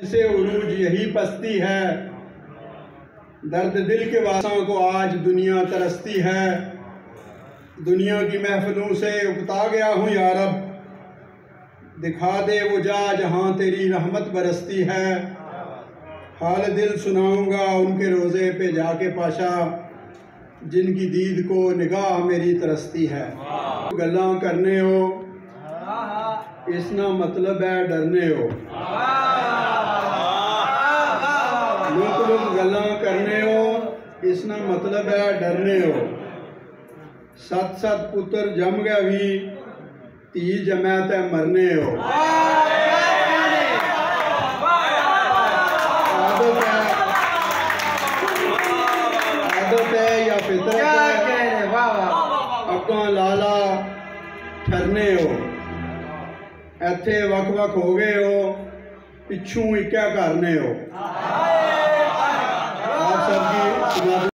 से उरूज यही पस्ती है, दर्द दिल के वासों को आज दुनिया तरसती है। दुनिया की महफिलों से उकता गया हूँ या रब, दिखा दे वो जा जहाँ तेरी रहमत बरसती है। हाल दिल सुनाऊंगा उनके रोज़े पे जाके पाशा, जिनकी दीद को निगाह मेरी तरसती है। गल्लां करने हो इसना मतलब है डरने हो, लुक गल्लां करने हो इसना मतलब है डरने हो। सत सत पुत्र जम गया भी धी जमै ते मरने हो। आदत है या फितरत है, अग्गां लाला ठरने हो। इत्थे वख वख हो गए हो, पिछू इक्का करने हो। आप सबकी